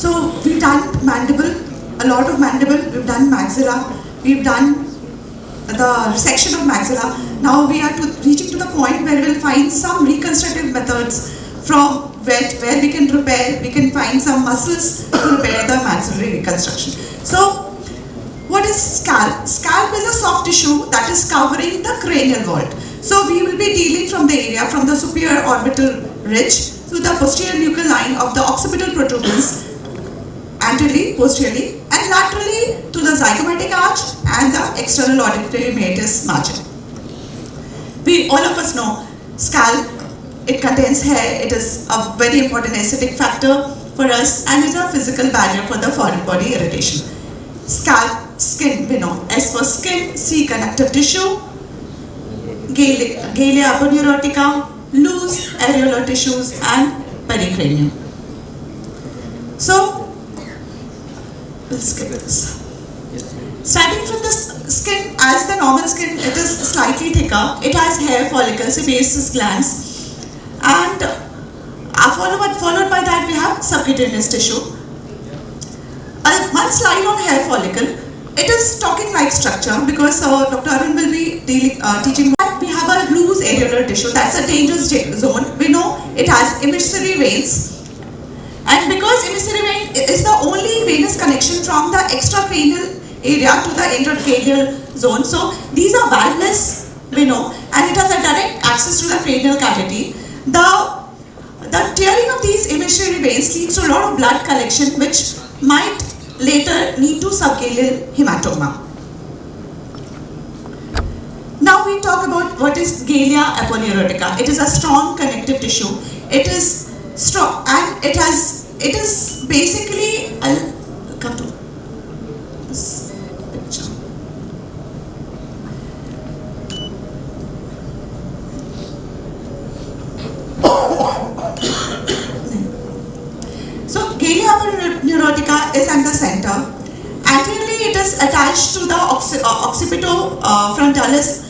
So we've done mandible, a lot of mandible, we've done maxilla, we've done the section of maxilla. Now we are reaching to the point where we'll find some reconstructive methods from where we can repair, we can find some muscles to repair the maxillary reconstruction. So what is scalp? Scalp is a soft tissue that is covering the cranial vault. So we will be dealing from the area from the superior orbital ridge to the posterior nuchal line of the occipital protuberance, anteriorly, posteriorly, and laterally to the zygomatic arch and the external auditory meatus margin. All of us know scalp, it contains hair, it is a very important aesthetic factor for us and is a physical barrier for the foreign body irritation. Scalp, skin, we know. S for skin, C connective tissue, Galea aponeurotica, loose areolar tissues and pericranium. So, we'll skip this. Starting from the skin, as the normal skin, it is slightly thicker. It has hair follicles, sebaceous glands, and followed by that we have subcutaneous tissue. One slide on hair follicle. It is stocking-like structure because Dr. Arun will be teaching that we have a loose areolar tissue. That's a dangerous zone. We know it has emissary veins, and because emissary vein is the only venous connection from the extracranial area to the intracranial zone. So these are valveless, we know, and it has a direct access to the cranial cavity. The tearing of these emissary veins leads to a lot of blood collection, which might later lead to subgaleal hematoma. Now we talk about what is Galea aponeurotica. It is a strong connective tissue. It is strong and it is basically, I'll come to this picture. So Galea aponeurotica is at the center. Anteriorly, it is attached to the occipitofrontalis,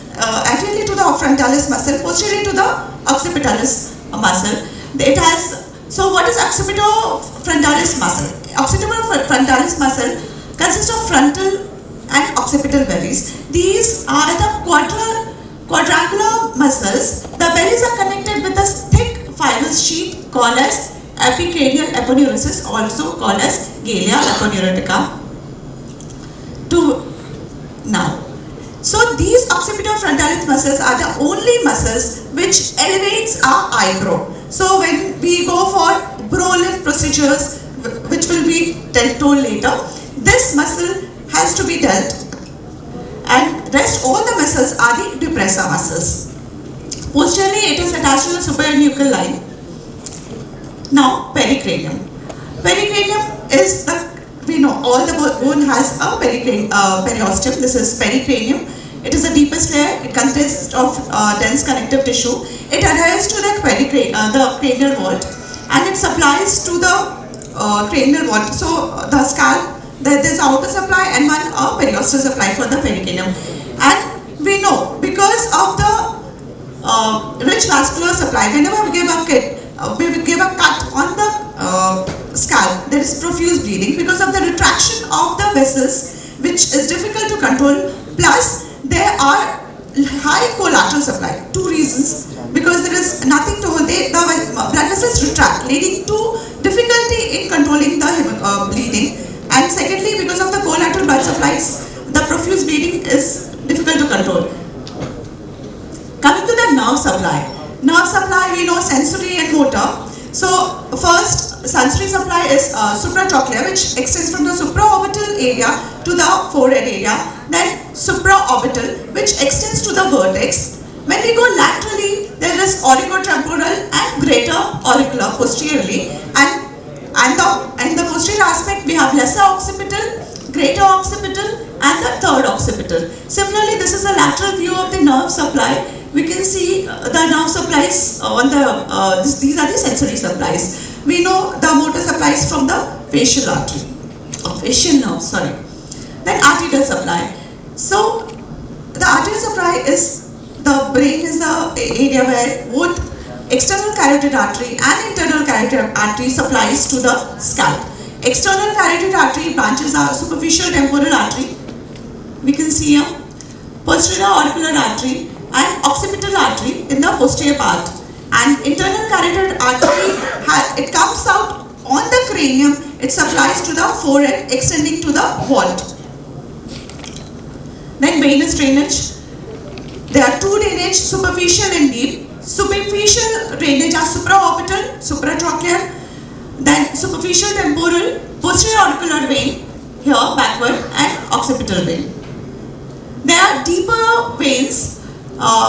anteriorly to the frontalis muscle, posteriorly to the occipitalis muscle. It has, so what is occipitofrontalis muscle? Occipitofrontalis muscle consists of frontal and occipital bellies. These are the quadrangular muscles. The bellies are connected with a thick fibrous sheet called as epicranial aponeurosis, also called as Galea aponeurotica. So these occipitofrontalis muscles are the only muscles which elevates our eyebrow. So when we go for brow lift procedures, which will be told later, this muscle has to be dealt, and rest all the muscles are the depressor muscles. Posteriorly, it is attached to the superior nuchal line. Now, pericranium. Pericranium is we know all the bone has a periosteum. This is pericranium. It is the deepest layer. It consists of dense connective tissue. It adheres to the cranial vault, and it supplies to the cranial vault. So the scalp, there is outer supply and one periosteal supply for the pericranium. And we know because of the rich vascular supply, whenever we give a cut on the scalp, there is profuse bleeding because of the retraction of the vessels, which is difficult to control. Plus, there are high collateral supply. Two reasons: because there is nothing to hold, the blood vessels retract, leading to difficulty in controlling the bleeding. And secondly, because of the collateral blood supplies, the profuse bleeding is difficult to control. Coming to the nerve supply. Nerve supply, we know sensory and motor. So first, sensory supply is supratrochlear, which extends from the supraorbital area to the forehead area. Then supraorbital, which extends to the vertex. When we go laterally, there is auriculotemporal and greater auricular posteriorly. And the posterior aspect, we have lesser occipital, greater occipital, and the third occipital. Similarly, this is a lateral view of the nerve supply. We can see the nerve supplies on the, these are the sensory supplies. We know the motor supplies from the facial artery, facial nerve, sorry. Then arterial supply. So the arterial supply is, the brain is the area where both external carotid artery and internal carotid artery supplies to the scalp. External carotid artery branches are superficial temporal artery, we can see here, posterior auricular artery and occipital artery in the posterior part. And internal carotid artery, it comes out on the cranium, it supplies to the forehead extending to the vault. Then venous drainage. There are two drainage, superficial and deep. Superficial drainage are supraorbital, supratrochlear. Then superficial temporal, posterior auricular vein, here backward, and occipital vein. There are deeper veins,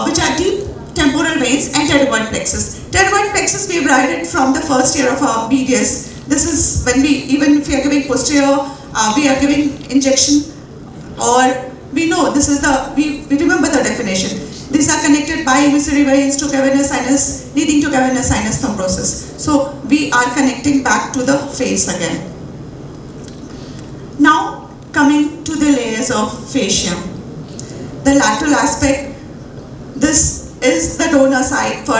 which are deep temporal veins and pterygoid plexus. Pterygoid plexus we have read from the first year of our BDS. This is when even if we are giving posterior, we are giving injection, or we know this is we remember the definition. These are connected by emissary veins to cavernous sinus, leading to cavernous sinus thrombosis. So we are connecting back to the face again. Now coming to the layers of fascia. The lateral aspect, this is the donor site for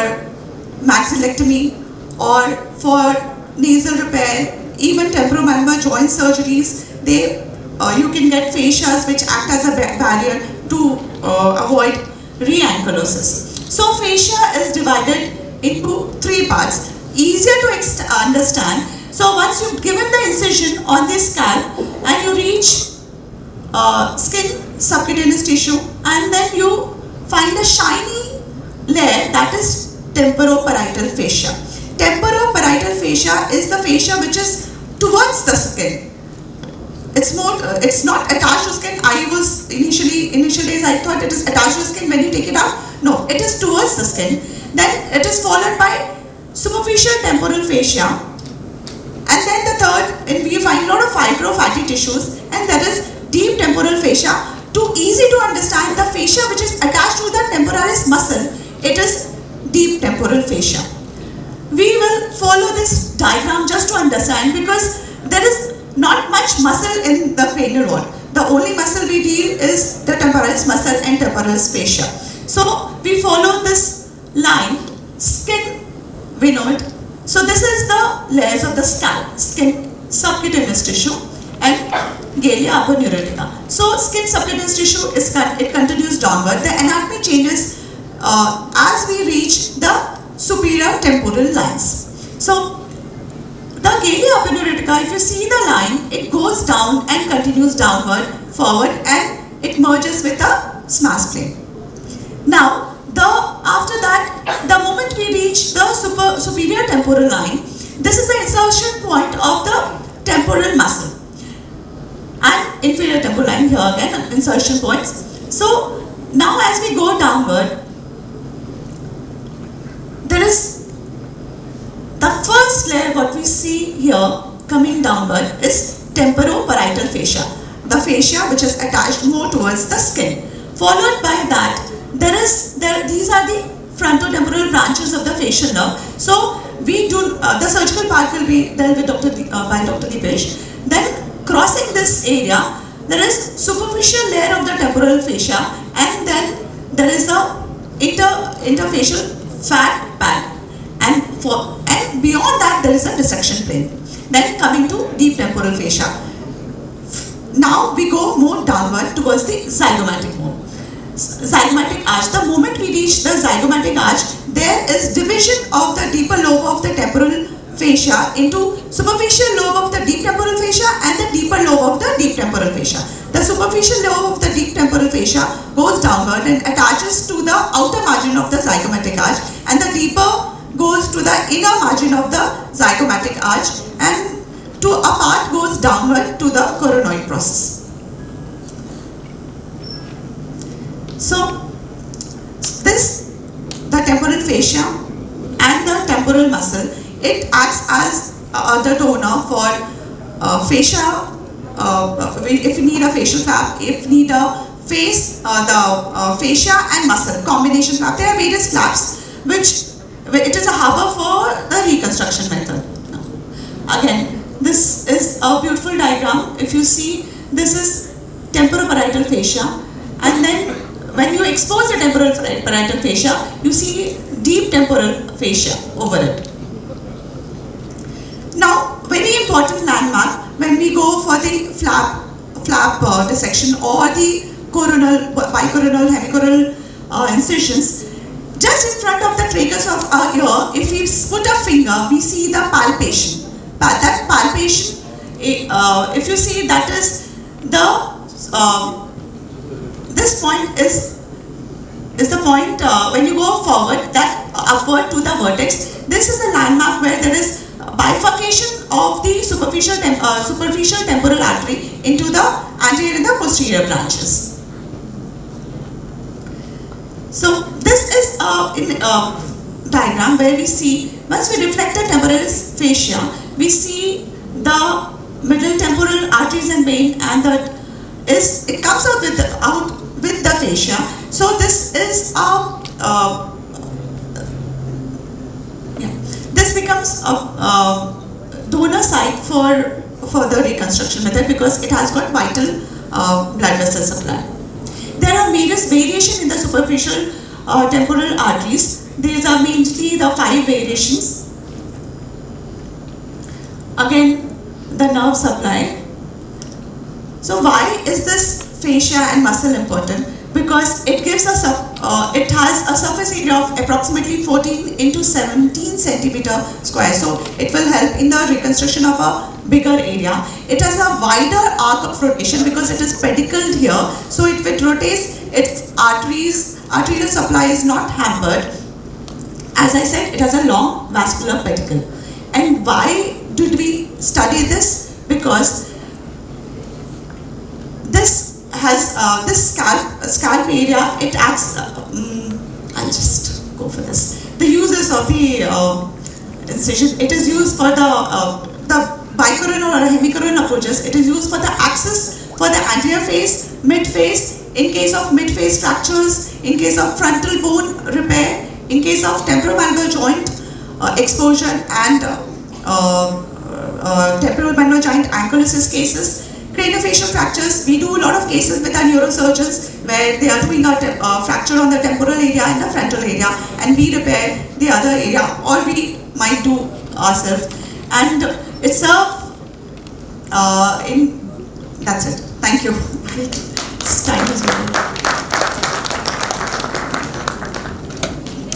maxillectomy or for nasal repair, even temporomandibular joint surgeries. You can get fascias which act as a barrier to avoid reankylosis. So fascia is divided into three parts, easier to understand. So once you've given the incision on the scalp and you reach skin subcutaneous tissue, and then you find a shiny layer, that is temporoparietal fascia. Temporoparietal fascia is the fascia which is towards the skin. It's not attached to skin. I was initial days I thought it is attached to skin when you take it out. No, it is towards the skin. Then it is followed by superficial temporal fascia, and then the third, and we find a lot of fibrofatty tissues, and that is deep temporal fascia. Too easy to understand, the fascia which is attached to the temporalis muscle, it is deep temporal fascia. We will follow this diagram just to understand, because there is not much muscle in the cranial wall. The only muscle we deal is the temporalis muscle and temporalis fascia. So we follow this line, skin, we know it. So this is the layers of the scalp, skin, subcutaneous tissue, and Galea aponeurotica. So skin subcutaneous tissue it continues downward. The anatomy changes as we reach the superior temporal lines. So the Galea aponeurotica, if you see the line, it goes down and continues downward, forward, and it merges with the Smash plane. Now, after that, the moment we reach the superior temporal line, this is the insertion point of the temporal muscle. And inferior temporal line here again, insertion points. So now as we go downward, there is the first layer what we see here coming downward is temporoparietal fascia. The fascia which is attached more towards the skin. Followed by that, these are the frontotemporal branches of the facial nerve. So we do the surgical part will be dealt with by Dr. Dipesh. Then crossing this area, there is superficial layer of the temporal fascia, and then there is a interfacial fat pad, and beyond that there is a dissection plane. Then coming to deep temporal fascia. Now we go more downward towards the zygomatic bone. Zygomatic arch. The moment we reach the zygomatic arch, there is division of the deeper lobe of the temporal fascia into superficial lobe of the deep temporal fascia and the deeper lobe of the deep temporal fascia. The superficial lobe of the deep temporal fascia goes downward and attaches to the outer margin of the zygomatic arch, and the deeper goes to the inner margin of the zygomatic arch, and to a part goes downward to the coronoid process. So the temporal fascia and the temporal muscle, it acts as the donor for fascia. If you need a facial flap, if you need a face, the fascia and muscle combination flap. There are various flaps which it is a harbor for the reconstruction method. Again, this is a beautiful diagram. If you see, this is temporoparietal fascia, and then when you expose the temporoparietal fascia, you see deep temporal fascia over it. Now, very important landmark, dissection or the coronal, bicoronal, hemicoronal incisions. Just in front of the tragus of our ear, if we put a finger, we see the palpation. That palpation, if you see, that is the this point is the point when you go forward, that upward to the vertex. This is a landmark where there is bifurcation of the superficial temporal artery into the anterior and the posterior branches. So this is in diagram where we see, once we reflect the temporalis fascia, we see the middle temporal arteries and vein, and it comes out with the fascia. So this is this becomes a donor site for further reconstruction method because it has got vital blood vessel supply. There are various variations in the superficial temporal arteries. These are mainly the 5 variations. Again, the nerve supply. So why is this fascia and muscle important? Because it gives us it has a surface area of approximately 14 into 17 centimeter square. So it will help in the reconstruction of a bigger area. It has a wider arc of rotation because it is pedicled here. So if it rotates, its arterial supply is not hampered. As I said, it has a long vascular pedicle. And why did we study this? Because this has this scalp area, it acts, I'll just go for this. The uses of the incision, it is used for the bicoronal or hemicoronal approaches. It is used for the axis, for the anterior face, mid face, in case of mid face fractures, in case of frontal bone repair, in case of temporomandibular joint exposure and temporomandibular joint ankylosis cases. Craniofacial fractures, we do a lot of cases with our neurosurgeons where they are doing a fracture on the temporal area and the frontal area, and we repair the other area, or we might do ourselves. And it's that's it. Thank you. It's time as well.